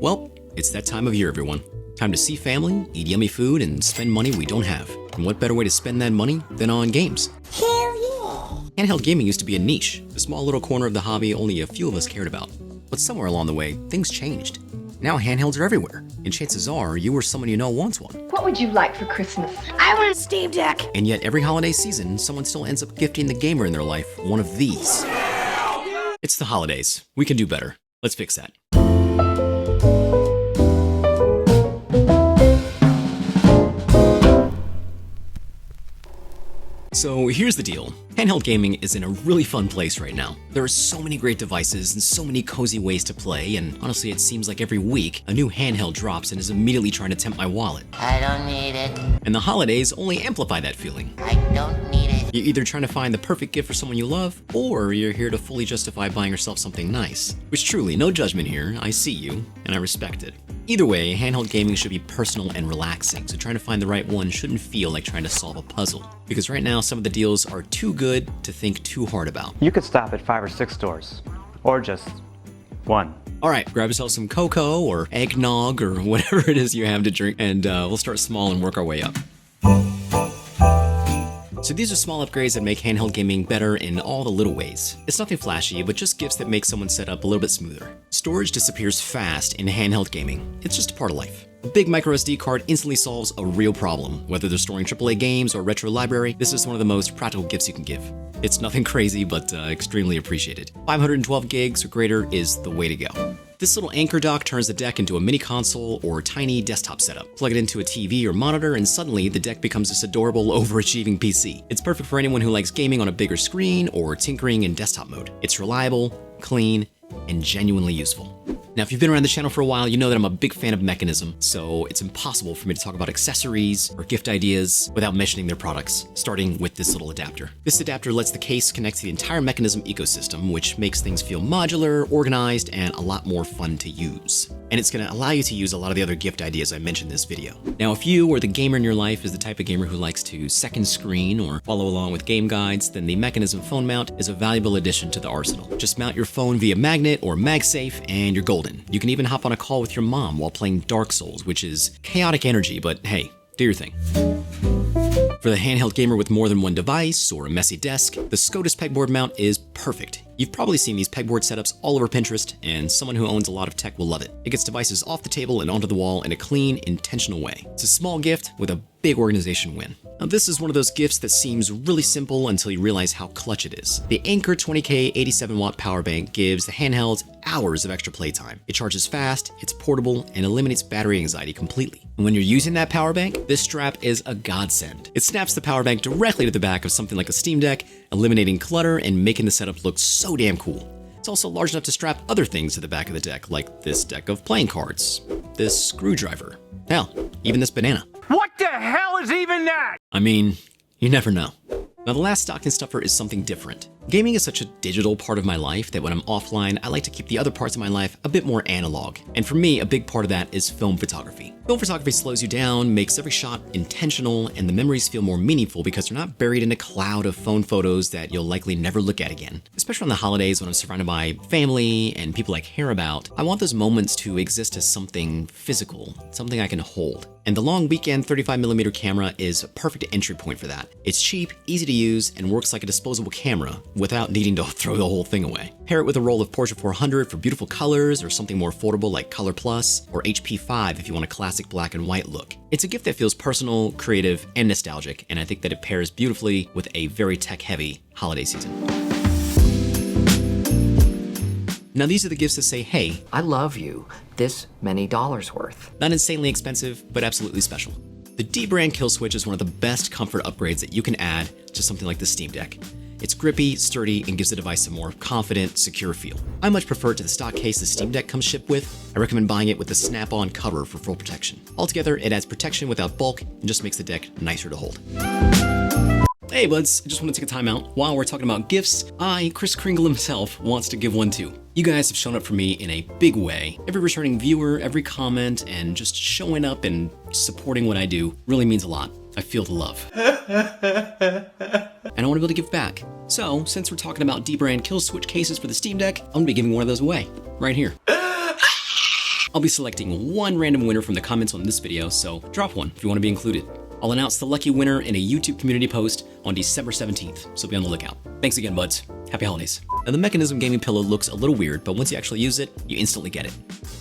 Well, it's that time of year, everyone. Time to see family, eat yummy food, and spend money we don't have. And what better way to spend that money than on games? Hell yeah! Handheld gaming used to be a niche, a small little corner of the hobby only a few of us cared about. But somewhere along the way, things changed. Now handhelds are everywhere, and chances are you or someone you know wants one. What would you like for Christmas? I want a Steam Deck! And yet every holiday season, someone still ends up gifting the gamer in their life one of these. It's the holidays. We can do better. Let's fix that. So here's the deal. Handheld gaming is in a really fun place right now. There are so many great devices and so many cozy ways to play, and honestly it seems like every week a new handheld drops and is immediately trying to tempt my wallet. I don't need it. And the holidays only amplify that feeling. I don't need it. You're either trying to find the perfect gift for someone you love, or you're here to fully justify buying yourself something nice. Which truly, no judgment here, I see you, and I respect it. Either way, handheld gaming should be personal and relaxing, so trying to find the right one shouldn't feel like trying to solve a puzzle. Because right now, some of the deals are too good to think too hard about. You could stop at 5 or 6 stores, or just one. All right, grab yourself some cocoa or eggnog or whatever it is you have to drink, and we'll start small and work our way up. So these are small upgrades that make handheld gaming better in all the little ways. It's nothing flashy, but just gifts that make someone's setup a little bit smoother. Storage disappears fast in handheld gaming. It's just a part of life. A big microSD card instantly solves a real problem. Whether they're storing AAA games or retro library, this is one of the most practical gifts you can give. It's nothing crazy, but extremely appreciated. 512 gigs or greater is the way to go. This little anchor dock turns the deck into a mini console or tiny desktop setup. Plug it into a TV or monitor and suddenly the deck becomes this adorable, overachieving PC. It's perfect for anyone who likes gaming on a bigger screen or tinkering in desktop mode. It's reliable, clean, and genuinely useful. Now, if you've been around the channel for a while, you know that I'm a big fan of Mechanism, so it's impossible for me to talk about accessories or gift ideas without mentioning their products, starting with this little adapter. This adapter lets the case connect to the entire Mechanism ecosystem, which makes things feel modular, organized, and a lot more fun to use. And it's going to allow you to use a lot of the other gift ideas I mentioned in this video. Now, if you or the gamer in your life is the type of gamer who likes to second screen or follow along with game guides, then the Mechanism phone mount is a valuable addition to the arsenal. Just mount your phone via magnet or MagSafe and you're golden. You can even hop on a call with your mom while playing Dark Souls, which is chaotic energy, but hey, do your thing. For the handheld gamer with more than one device or a messy desk, the SCOTUS pegboard mount is perfect. You've probably seen these pegboard setups all over Pinterest, and someone who owns a lot of tech will love it. It gets devices off the table and onto the wall in a clean, intentional way. It's a small gift with a big organization win. Now, this is one of those gifts that seems really simple until you realize how clutch it is. The Anker 20K 87-watt power bank gives the handheld hours of extra playtime. It charges fast, it's portable, and eliminates battery anxiety completely. And when you're using that power bank, this strap is a godsend. It snaps the power bank directly to the back of something like a Steam Deck, eliminating clutter and making the setup look so damn cool. It's also large enough to strap other things to the back of the deck, like this deck of playing cards, this screwdriver, hell, even this banana. What the hell is even that? I mean, you never know. Now, the last stocking stuffer is something different. Gaming is such a digital part of my life that when I'm offline, I like to keep the other parts of my life a bit more analog. And for me, a big part of that is film photography. Film photography slows you down, makes every shot intentional, and the memories feel more meaningful because they're not buried in a cloud of phone photos that you'll likely never look at again. Especially on the holidays when I'm surrounded by family and people I care about, I want those moments to exist as something physical, something I can hold. And the long weekend 35mm camera is a perfect entry point for that. It's cheap, easy to use, and works like a disposable camera without needing to throw the whole thing away. Pair it with a roll of Portra 400 for beautiful colors or something more affordable like Color Plus or HP5 if you want a classic black and white look. It's a gift that feels personal, creative, and nostalgic, and I think that it pairs beautifully with a very tech-heavy holiday season. Now these are the gifts that say, hey, I love you, this many dollars worth. Not insanely expensive, but absolutely special. The D brand kill switch is one of the best comfort upgrades that you can add to something like the Steam Deck. It's grippy, sturdy, and gives the device a more confident, secure feel. I much prefer it to the stock case the Steam Deck comes shipped with. I recommend buying it with the snap-on cover for full protection. Altogether, it adds protection without bulk and just makes the deck nicer to hold. Hey buds, I just want to take a time out. While we're talking about gifts, Chris Kringle himself, wants to give one too. You guys have shown up for me in a big way. Every returning viewer, every comment, and just showing up and supporting what I do really means a lot. I feel the love. And I want to be able to give back. So, since we're talking about D-brand kill switch cases for the Steam Deck, I'm going to be giving one of those away, right here. I'll be selecting one random winner from the comments on this video, so drop one if you want to be included. I'll announce the lucky winner in a YouTube community post on December 17th, so be on the lookout. Thanks again, buds. Happy holidays. Now, the Mechanism gaming pillow looks a little weird, but once you actually use it, you instantly get it.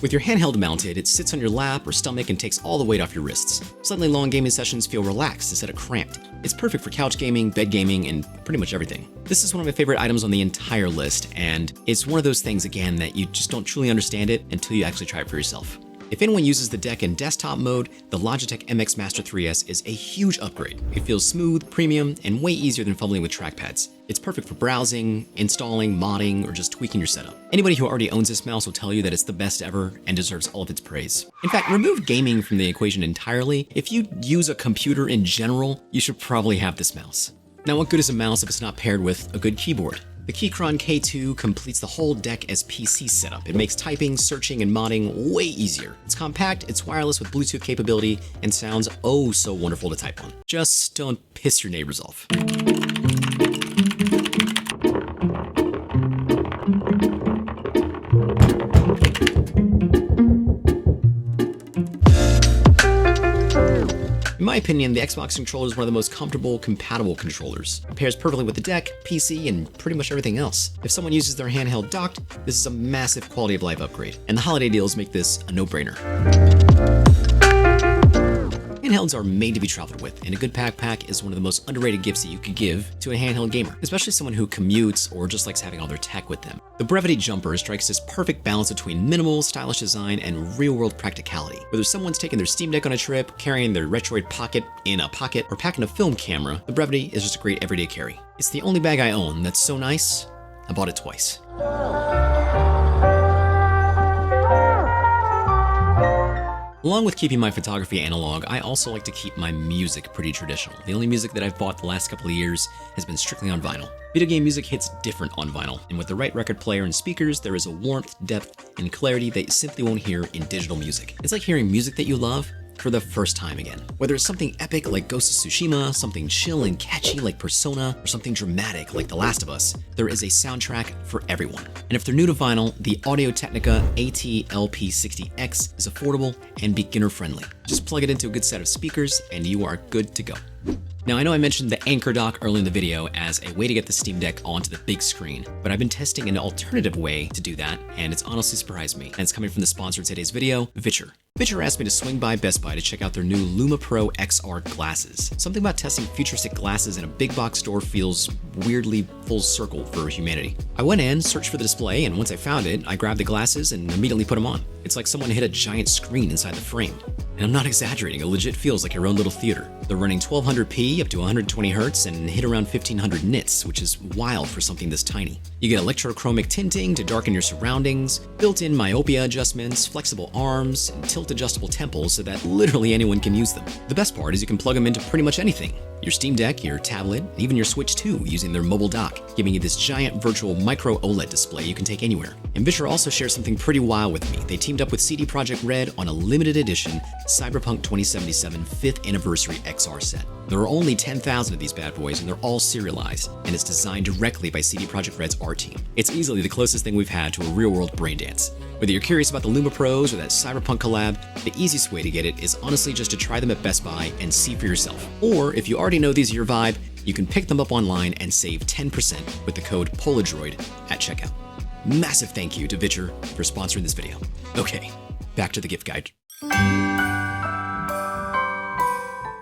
With your handheld mounted, it sits on your lap or stomach and takes all the weight off your wrists. Suddenly, long gaming sessions feel relaxed instead of cramped. It's perfect for couch gaming, bed gaming, and pretty much everything. This is one of my favorite items on the entire list, and it's one of those things, again, that you just don't truly understand it until you actually try it for yourself. If anyone uses the deck in desktop mode, the Logitech MX Master 3S is a huge upgrade. It feels smooth, premium, and way easier than fumbling with trackpads. It's perfect for browsing, installing, modding, or just tweaking your setup. Anybody who already owns this mouse will tell you that it's the best ever and deserves all of its praise. In fact, remove gaming from the equation entirely. If you use a computer in general, you should probably have this mouse. Now, what good is a mouse if it's not paired with a good keyboard? The Keychron K2 completes the whole deck as PC setup. It makes typing, searching, and modding way easier. It's compact, it's wireless with Bluetooth capability, and sounds oh so wonderful to type on. Just don't piss your neighbors off. In my opinion, the Xbox controller is one of the most comfortable, compatible controllers. It pairs perfectly with the deck, PC, and pretty much everything else. If someone uses their handheld docked, this is a massive quality of life upgrade, and the holiday deals make this a no-brainer. Handhelds are made to be traveled with, and a good backpack is one of the most underrated gifts that you could give to a handheld gamer, especially someone who commutes or just likes having all their tech with them. The Brevity Jumper strikes this perfect balance between minimal, stylish design and real-world practicality. Whether someone's taking their Steam Deck on a trip, carrying their Retroid Pocket in a pocket, or packing a film camera, the Brevity is just a great everyday carry. It's the only bag I own that's so nice, I bought it twice. Along with keeping my photography analog, I also like to keep my music pretty traditional. The only music that I've bought the last couple of years has been strictly on vinyl. Video game music hits different on vinyl, and with the right record player and speakers, there is a warmth, depth, and clarity that you simply won't hear in digital music. It's like hearing music that you love for the first time again. Whether it's something epic like Ghost of Tsushima, something chill and catchy like Persona, or something dramatic like The Last of Us, there is a soundtrack for everyone. And if they're new to vinyl, the Audio-Technica AT-LP60X is affordable and beginner-friendly. Just plug it into a good set of speakers and you are good to go. Now, I know I mentioned the Anchor dock early in the video as a way to get the Steam Deck onto the big screen, but I've been testing an alternative way to do that, and it's honestly surprised me. And it's coming from the sponsor of today's video, VITURE. VITURE asked me to swing by Best Buy to check out their new Luma Pro XR glasses. Something about testing futuristic glasses in a big box store feels weirdly full circle for humanity. I went in, searched for the display, and once I found it, I grabbed the glasses and immediately put them on. It's like someone hit a giant screen inside the frame. And I'm not exaggerating, it legit feels like your own little theater. They're running 1200p up to 120 Hz and hit around 1500 nits, which is wild for something this tiny. You get electrochromic tinting to darken your surroundings, built-in myopia adjustments, flexible arms, and tilt-adjustable temples so that literally anyone can use them. The best part is you can plug them into pretty much anything. Your Steam Deck, your tablet, even your Switch 2 using their mobile dock, giving you this giant virtual micro OLED display you can take anywhere. And VITURE also shares something pretty wild with me. They teamed up with CD PROJEKT RED on a limited edition Cyberpunk 2077 5th Anniversary XR set. There are only 10,000 of these bad boys and they're all serialized, and it's designed directly by CD PROJEKT RED's art team. It's easily the closest thing we've had to a real-world brain dance. Whether you're curious about the Luma Pros or that Cyberpunk collab, the easiest way to get it is honestly just to try them at Best Buy and see for yourself. Or if you already know these are your vibe, you can pick them up online and save 10% with the code POLADROID at checkout. Massive thank you to VITURE for sponsoring this video. Okay, back to the gift guide.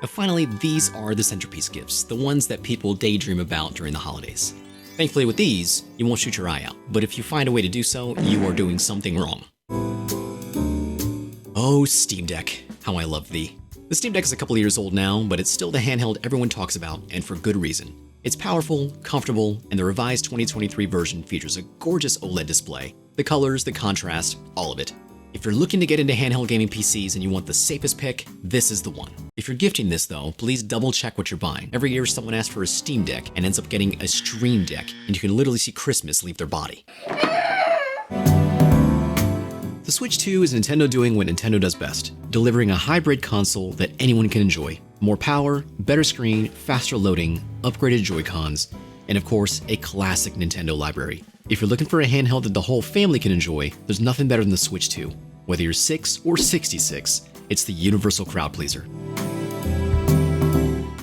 Now finally, these are the centerpiece gifts, the ones that people daydream about during the holidays. Thankfully with these, you won't shoot your eye out, but if you find a way to do so, you are doing something wrong. Oh, Steam Deck, how I love thee. The Steam Deck is a couple of years old now, but it's still the handheld everyone talks about, and for good reason. It's powerful, comfortable, and the revised 2023 version features a gorgeous OLED display. The colors, the contrast, all of it. If you're looking to get into handheld gaming PCs and you want the safest pick, this is the one. If you're gifting this though, please double check what you're buying. Every year someone asks for a Steam Deck and ends up getting a Stream Deck, and you can literally see Christmas leave their body. The Switch 2 is Nintendo doing what Nintendo does best, delivering a hybrid console that anyone can enjoy. More power, better screen, faster loading, upgraded Joy-Cons, and of course, a classic Nintendo library. If you're looking for a handheld that the whole family can enjoy, there's nothing better than the Switch 2. Whether you're 6 or 66, it's the universal crowd pleaser.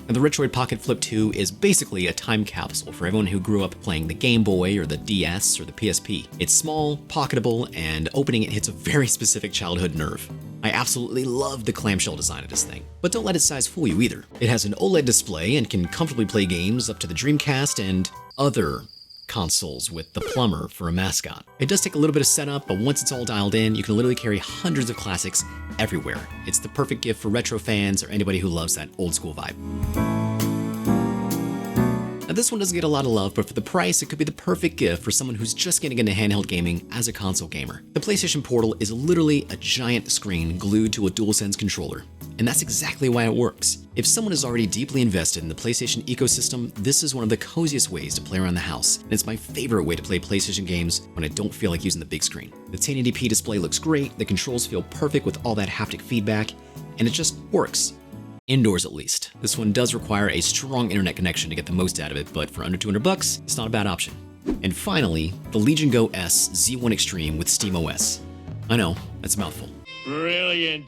And the Retroid Pocket Flip 2 is basically a time capsule for everyone who grew up playing the Game Boy or the DS or the PSP. It's small, pocketable, and opening it hits a very specific childhood nerve. I absolutely love the clamshell design of this thing, but don't let its size fool you either. It has an OLED display and can comfortably play games up to the Dreamcast and other consoles with the plumber for a mascot. It does take a little bit of setup, but once it's all dialed in, you can literally carry hundreds of classics everywhere. It's the perfect gift for retro fans or anybody who loves that old school vibe. Now this one doesn't get a lot of love, but for the price, it could be the perfect gift for someone who's just getting into handheld gaming as a console gamer. The PlayStation Portal is literally a giant screen glued to a DualSense controller, and that's exactly why it works. If someone is already deeply invested in the PlayStation ecosystem, this is one of the coziest ways to play around the house, and it's my favorite way to play PlayStation games when I don't feel like using the big screen. The 1080p display looks great, the controls feel perfect with all that haptic feedback, and it just works. Indoors at least. This one does require a strong internet connection to get the most out of it, but for under 200 bucks, it's not a bad option. And finally, the Legion Go S Z1 Extreme with SteamOS. I know, that's a mouthful. Brilliant!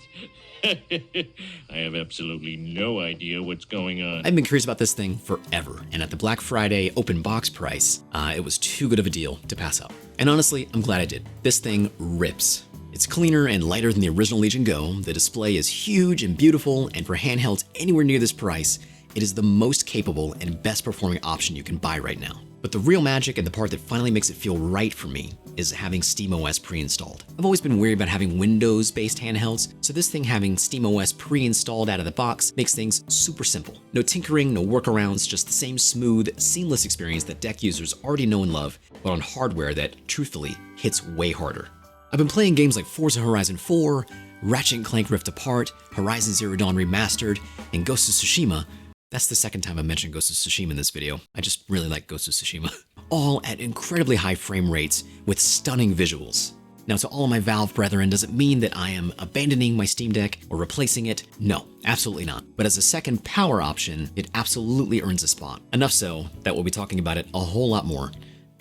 I have absolutely no idea what's going on. I've been curious about this thing forever, and at the Black Friday open box price, it was too good of a deal to pass up. And honestly, I'm glad I did. This thing rips. It's cleaner and lighter than the original Legion Go, the display is huge and beautiful, and for handhelds anywhere near this price, it is the most capable and best performing option you can buy right now. But the real magic and the part that finally makes it feel right for me is having SteamOS pre-installed. I've always been weary about having Windows-based handhelds, so this thing having SteamOS pre-installed out of the box makes things super simple. No tinkering, no workarounds, just the same smooth, seamless experience that Deck users already know and love, but on hardware that, truthfully, hits way harder. I've been playing games like Forza Horizon 4, Ratchet & Clank Rift Apart, Horizon Zero Dawn Remastered, and Ghost of Tsushima. That's the second time I mentioned Ghost of Tsushima in this video. I just really like Ghost of Tsushima. All at incredibly high frame rates with stunning visuals. Now to all of my Valve brethren, does it mean that I am abandoning my Steam Deck or replacing it? No, absolutely not. But as a second power option, it absolutely earns a spot. Enough so that we'll be talking about it a whole lot more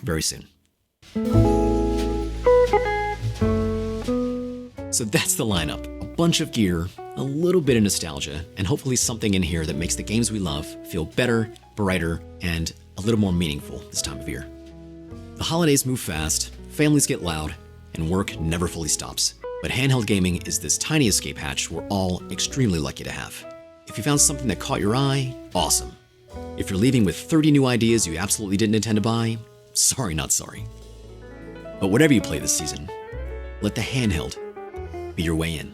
very soon. So that's the lineup. A bunch of gear, a little bit of nostalgia, and hopefully something in here that makes the games we love feel better, brighter, and a little more meaningful this time of year. The holidays move fast, families get loud, and work never fully stops. But handheld gaming is this tiny escape hatch we're all extremely lucky to have. If you found something that caught your eye, awesome. If you're leaving with 30 new ideas you absolutely didn't intend to buy, sorry not sorry. But whatever you play this season, let the handheld be your way in.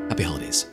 Happy holidays.